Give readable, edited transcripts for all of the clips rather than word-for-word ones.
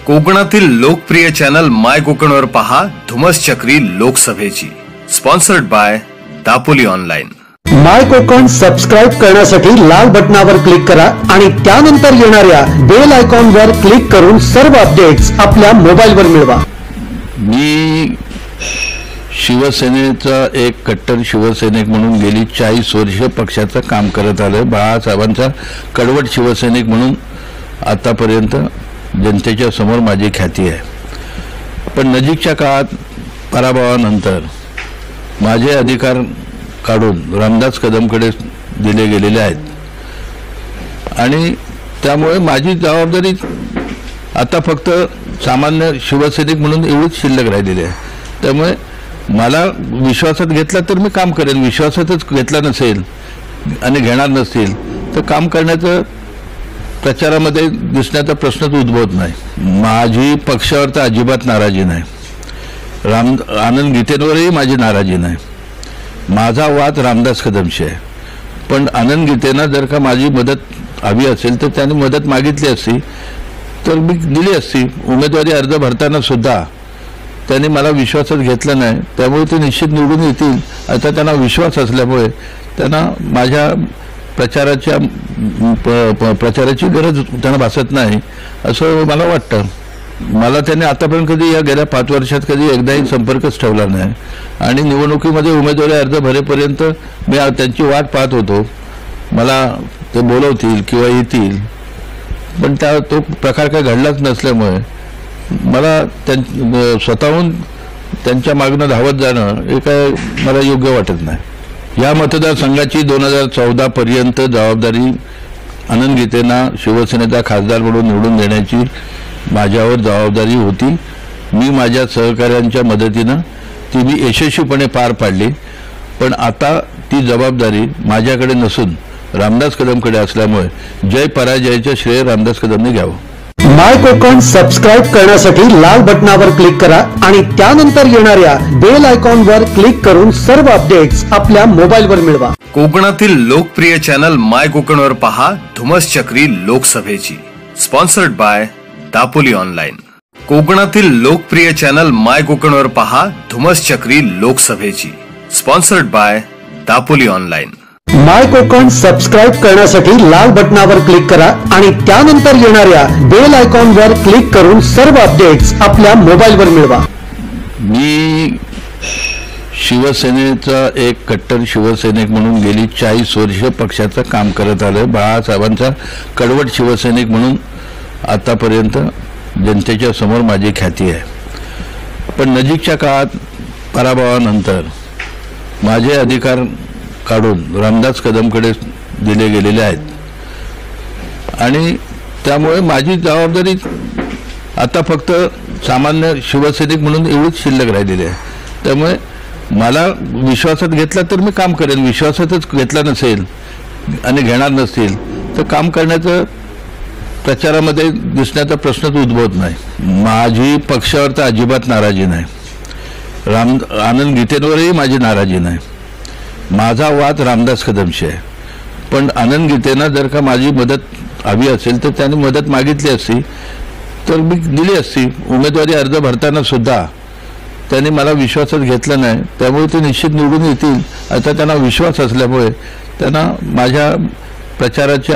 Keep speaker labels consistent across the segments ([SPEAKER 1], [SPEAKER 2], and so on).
[SPEAKER 1] कोकणातील लोकप्रिय चॅनल माय कोकणवर पहा धुमस चक्री लोकसभेची. Sponsored by Dapoli online.
[SPEAKER 2] My Konkan subscribe करण्यासाठी लाल बटनावर क्लिक करा आणि त्यानंतर येणाऱ्या बेल आयकॉनवर क्लिक करून सर्व अपडेट्स आपल्या मोबाईलवर मिळवा.
[SPEAKER 3] मी शिवसेनेचा एक कट्टर शिवसैनिक म्हणून गेली 40 वर्ष पक्षाचं काम करत आलोय. बाळासाहेबांचा कडवट शिवसैनिक म्हणून आतापर्यंत जनतेच्या समोर माझी ख्याती आहे. पण नजीकच्या काळात पराभवानंतर माझे अधिकार काढून रामदास कदमकडे दिले गेलेले आहेत आणि त्यामुळे माझी जबाबदारी आता फक्त सामान्य शिवसैनिक म्हणून एवढीच शिल्लक राहिलेली आहे. त्यामुळे मला विश्वासात घेतला तर मी काम करेन, विश्वासातच घेतला नसेल आणि घेणार नसतील तर काम करण्याचं प्रचारामध्ये दिसण्याचा प्रश्नच उद्भवत नाही. माझी पक्षावर तर अजिबात नाराजी नाही, आनंद गीतेंवरही माझी नाराजी नाही. माझा वाद रामदास कदमशी आहे. पण आनंद गीतेंना जर का माझी मदत हवी असेल तर त्यांनी मदत मागितली असती तर मी दिली असती. उमेदवारी अर्ज भरताना सुद्धा त्यांनी मला विश्वासात घेतलं नाही, त्यामुळे ते निश्चित निवडून येतील आता त्यांना विश्वास असल्यामुळे त्यांना माझ्या प्रचाराची गरज त्यांना भासत नाही असं मला वाटतं. मला त्यांनी आतापर्यंत कधी या गेल्या 5 वर्षात कधी एकदाही संपर्कच ठेवला नाही आणि निवडणुकीमध्ये उमेदवारी अर्ज भरेपर्यंत मी त्यांची वाट पाहत होतो. मला ते बोलवतील किंवा येतील, पण तो प्रकार काही घडलाच नसल्यामुळे मला स्वतःहून त्यांच्या मागणं धावत जाणं हे काय मला योग्य वाटत नाही. या मतदारसंघाची 2014 पर्यंत जबाबदारी आनंद गीतेंना शिवसेनेचा खासदार म्हणून निवडून देण्याची माझ्यावर जबाबदारी होती. मी माझ्या सहकाऱ्यांच्या मदतीनं ती मी यशस्वीपणे पार पाडली. पण आता ती जबाबदारी माझ्याकडे नसून रामदास कदमकडे असल्यामुळे जय पराजयाचे श्रेय रामदास कदमने घ्यावं.
[SPEAKER 2] माय कोकण सबस्क्राइब करण्यासाठी लाल बटनावर क्लिक करा आणि त्यानंतर येणाऱ्या बेल आयकॉनवर क्लिक करून सर्व अपडेट्स आपल्या मोबाईलवर मिळवा.
[SPEAKER 1] कोकणातील लोकप्रिय चॅनल माय कोकणवर पहा धुमस चक्री लोकसभेची. Sponsored by Dapoli online. कोकणातील लोकप्रिय चॅनल माय कोकणवर पहा धुमस चक्री लोकसभेची. Sponsored by Dapoli online.
[SPEAKER 2] My Konkan subscribe करण्यासाठी लाल बटनावर क्लिक करा आणि त्यानंतर येणाऱ्या बेल आयकॉनवर क्लिक करून सर्व अपडेट्स आपल्या मोबाईलवर मिळवा.
[SPEAKER 3] मी शिवसेनेचा एक कट्टर शिवसैनिक म्हणून गेली 40 वर्ष पक्षाचं काम करत आलोय. बाळासाहेबांचा कडवट शिवसैनिक म्हणून आतापर्यंत जनतेच्या समोर माझी ख्याती आहे. पण नजीकच्या काळात पराभवानंतर माझे अधिकार काढून रामदास कदमकडे दिले गेलेले आहेत आणि त्यामुळे माझी जबाबदारी आता फक्त सामान्य शिवसैनिक म्हणून एवढीच शिल्लक राहिलेली आहे. त्यामुळे मला विश्वासात घेतला तर मी काम करेन, विश्वासातच घेतला नसेल आणि घेणार नसतील तर काम करण्याचं प्रचारामध्ये दिसण्याचा प्रश्नच उद्भवत नाही. माझी पक्षावर तर अजिबात नाराजी नाही, आनंद गीतेंवरही माझी नाराजी नाही. माझा वाद रामदास कदमशी आहे. पण आनंद गीतेंना जर का माझी मदत हवी असेल तर त्यांनी मदत मागितली असती तर मी दिली असती. उमेदवारी अर्ज भरताना सुद्धा त्यांनी मला विश्वासात घेतलं नाही, त्यामुळे ते निश्चित निवडून येतील आता त्यांना विश्वास असल्यामुळे त्यांना माझ्या प्रचाराची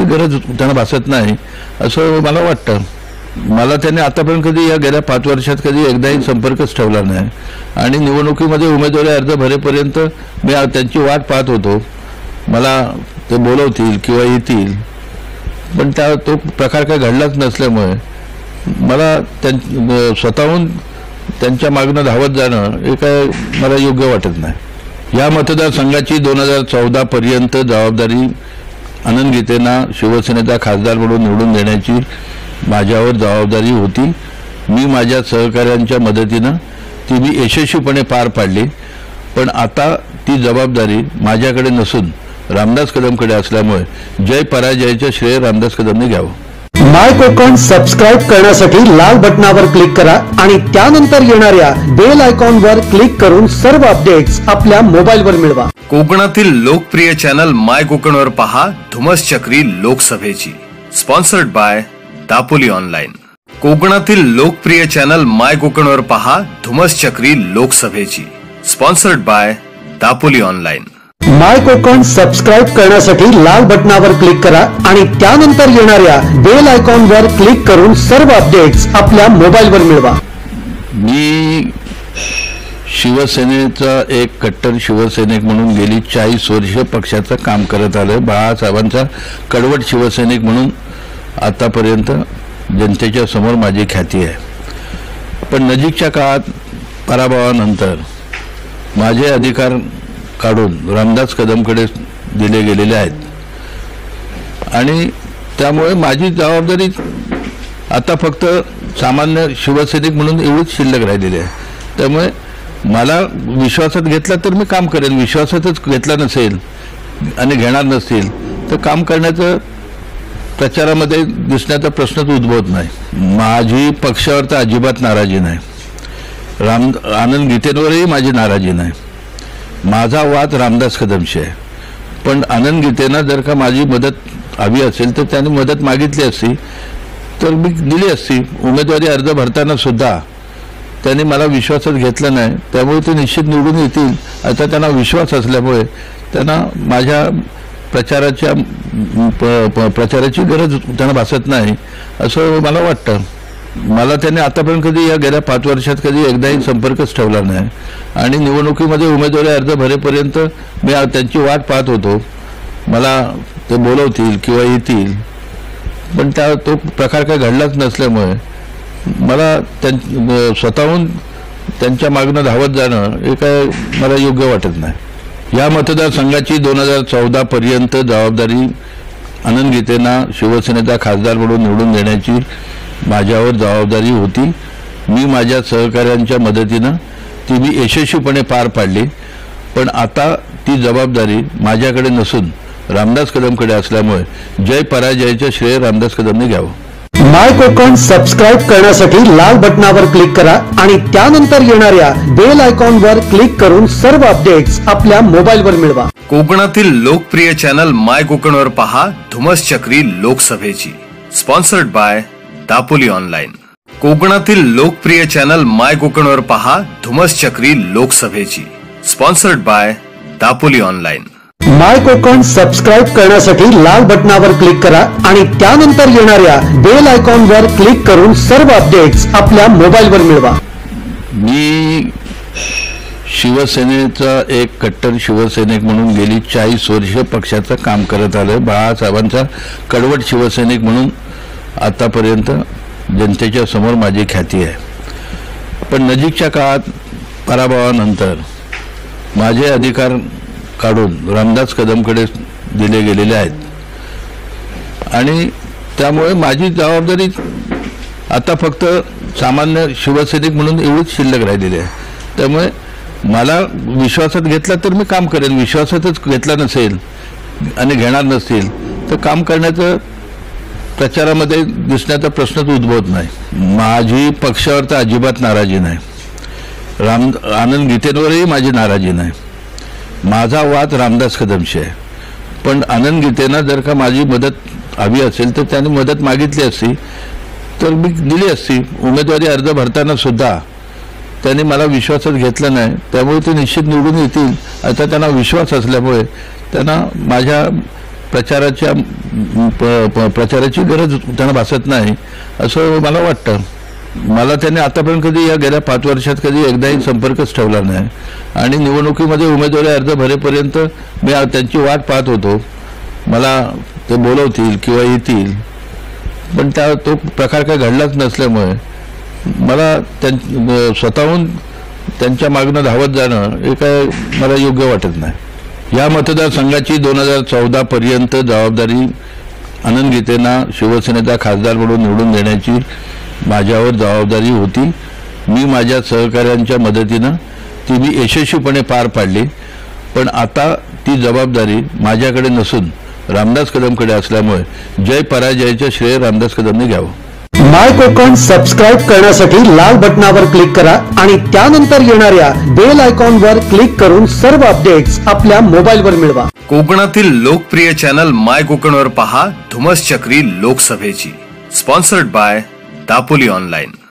[SPEAKER 3] गरज त्यांना भासत नाही असं मला वाटतं. मला त्यांनी आतापर्यंत कधी या गेल्या 5 वर्षात कधी एकदाही संपर्कच ठेवला नाही आणि निवडणुकीमध्ये उमेदवारी अर्ज भरेपर्यंत मी त्यांची वाट पाहत होतो. मला ते बोलवतील किंवा येतील, पण तो प्रकार काही घडलाच नसल्यामुळे मला स्वतःहून त्यांच्या मागणं धावत जाणं हे काय मला योग्य वाटत नाही. या मतदारसंघाची 2014 पर्यंत जबाबदारी आनंद गीतेंना शिवसेनेचा खासदार म्हणून निवडून देण्याची माझ्यावर जबाबदारी होती. मी माझ्या सहकाऱ्यांच्या मदतीनं ती मी यशस्वीपणे पार पाडली. पण आता ती जबाबदारी माझ्याकडे नसून रामदास कदमकडे असल्यामुळे जय पराजयाचे श्रेय रामदास कदमने घ्यावं.
[SPEAKER 2] माय कोकण सबस्क्राइब करण्यासाठी लाल बटनावर क्लिक करा आणि त्यानंतर येणाऱ्या बेल आयकॉनवर क्लिक करून सर्व अपडेट्स आपल्या मोबाईलवर मिळवा.
[SPEAKER 1] कोकणातील लोकप्रिय चॅनल माय कोकणवर पहा धुमस चक्री लोकसभेची. Sponsored by Dapoli online. कोकणातील लोकप्रिय चॅनल माय कोकणवर पहा धुमस चक्री लोकसभेची. Sponsored by Dapoli online.
[SPEAKER 2] My Konkan subscribe करण्यासाठी लाल बटनावर क्लिक करा आणि त्यानंतर येणाऱ्या बेल आयकॉनवर क्लिक करून सर्व अपडेट्स आपल्या मोबाईलवर मिळवा.
[SPEAKER 3] मी शिवसेनेचा एक कट्टर शिवसैनिक म्हणून गेली 40 वर्ष पक्षाचं काम करत आलोय. बाळासाहेबांचा कडवट शिवसैनिक म्हणून आतापर्यंत जनतेच्या समोर माझी ख्याती आहे. पण नजीकच्या काळात पराभवानंतर माझे अधिकार काढून रामदास कदमकडे दिले गेलेले आहेत आणि त्यामुळे माझी जबाबदारी आता फक्त सामान्य शिवसैनिक म्हणून एवढीच शिल्लक राहिलेली आहे. त्यामुळे मला विश्वासात घेतला तर मी काम करेन, विश्वासातच घेतला नसेल आणि घेणार नसतील तर काम करण्याचं प्रचारामध्ये दिसण्याचा प्रश्नच उद्भवत नाही. माझी पक्षावर तर अजिबात नाराजी नाही, आनंद गीतेंवरही माझी नाराजी नाही. माझा वाद रामदास कदमशी आहे. पण आनंद गीतेंना जर का माझी मदत हवी असेल तर त्यांनी मदत मागितली असती तर मी दिली असती. उमेदवारी अर्ज भरताना सुद्धा त्यांनी मला विश्वासात घेतलं नाही, त्यामुळे ते निश्चित निवडून येतील आता त्यांना विश्वास असल्यामुळे त्यांना माझ्या प्रचाराची गरज त्यांना भासत नाही असं मला वाटतं. मला त्यांनी आतापर्यंत कधी या गेल्या 5 वर्षात कधी एकदाही संपर्कच ठेवला नाही आणि निवडणुकीमध्ये उमेदवारी अर्ज भरेपर्यंत मी त्यांची वाट पाहत होतो. मला ते बोलवतील किंवा येतील, पण तो प्रकार काही घडलाच नसल्यामुळे मला स्वतःहून त्यांच्या मागणं धावत जाणं हे काय मला योग्य वाटत नाही. या मतदारसंघाची 2014 पर्यंत जबाबदारी आनंद गीतेंना शिवसेनेचा खासदार म्हणून निवडून देण्याची माझ्यावर जबाबदारी होती. मी माझ्या सहकाऱ्यांच्या मदतीनं ती मी यशस्वीपणे पार पाडली. पण आता ती जबाबदारी माझ्याकडे नसून रामदास कदमकडे असल्यामुळे जय पराजयाचे श्रेय रामदास कदमने घ्यावं.
[SPEAKER 2] माय कोकण सबस्क्राईब करण्यासाठी लाल बटनावर क्लिक करा आणि त्यानंतर येणाऱ्या बेल आयकॉनवर क्लिक करून सर्व अपडेट्स आपल्या मोबाईलवर मिळवा.
[SPEAKER 1] कोकणातील लोकप्रिय चॅनल माय कोकणवर पहा धुमस चक्री लोकसभेची. Sponsored by Dapoli online. कोकणातील लोकप्रिय चॅनल माय कोकणवर पहा धुमस चक्री लोकसभेची. Sponsored by Dapoli online.
[SPEAKER 2] My Konkan subscribe करण्यासाठी लाल बटनावर क्लिक करा आणि त्यानंतर येणाऱ्या बेल आयकॉनवर क्लिक करून सर्व अपडेट्स आपल्या मोबाईलवर मिळवा.
[SPEAKER 3] मी शिवसेनेचा एक कट्टर शिवसैनिक म्हणून गेली 40 वर्ष पक्षाचं काम करत आलोय. बाळासाहेबांचा कडवट शिवसैनिक म्हणून आतापर्यंत जनतेच्या समोर माझी ख्याती आहे. पण नजीकच्या काळात पराभवानंतर माझे अधिकार काढून रामदास कदमकडे दिले गेलेले आहेत आणि त्यामुळे माझी जबाबदारी आता फक्त सामान्य शिवसैनिक म्हणून एवढीच शिल्लक राहिलेली आहे. त्यामुळे मला विश्वासात घेतला तर मी काम करेन, विश्वासातच घेतला नसेल आणि घेणार नसतील तर काम करण्याचं प्रचारामध्ये दिसण्याचा प्रश्नच उद्भवत नाही. माझी पक्षावर तर अजिबात नाराजी नाही, आनंद गीतेंवरही माझी नाराजी नाही. माझा वाद रामदास कदमशी आहे. पण आनंद गीतेंना जर का माझी मदत हवी असेल तर त्यांनी मदत मागितली असती तर मी दिली असती. उमेदवारी अर्ज भरताना सुद्धा त्यांनी मला विश्वासात घेतलं नाही, त्यामुळे ते निश्चित निवडून येतील आता त्यांना विश्वास असल्यामुळे त्यांना माझ्या प्रचाराची गरज त्यांना भासत नाही असं मला वाटतं. मला त्यांनी आतापर्यंत कधी या गेल्या 5 वर्षात कधी एकदाही संपर्कच ठेवला नाही आणि निवडणुकीमध्ये उमेदवारी अर्ज भरेपर्यंत मी त्यांची वाट पाहत होतो. मला ते बोलवतील किंवा येतील, पण तो प्रकार काही घडलाच नसल्यामुळे मला स्वतःहून त्यांच्या मागणं धावत जाणं हे काय मला योग्य वाटत नाही. या मतदारसंघाची 2014 पर्यंत जबाबदारी आनंद गीतेंना शिवसेनेचा खासदार म्हणून निवडून देण्याची माझ्यावर जबाबदारी होती. मी माझ्या सहकाऱ्यांच्या मदतीनं ती मी यशस्वीपणे पार पाडली. पण आता ती जबाबदारी माझ्याकडे नसून रामदास कदमकडे असल्यामुळे जय पराजयाचे श्रेय रामदास कदमने घ्यावं.
[SPEAKER 2] माय कोकण सबस्क्राईब करण्यासाठी लाल बटनावर क्लिक करा आणि त्यानंतर येणाऱ्या बेल आयकॉनवर क्लिक करून सर्व अपडेट्स आपल्या मोबाईलवर मिळवा.
[SPEAKER 1] कोकणातील लोकप्रिय चॅनल माय कोकणवर पहा धुमस चक्री लोकसभेची. Sponsored by Dapoli online.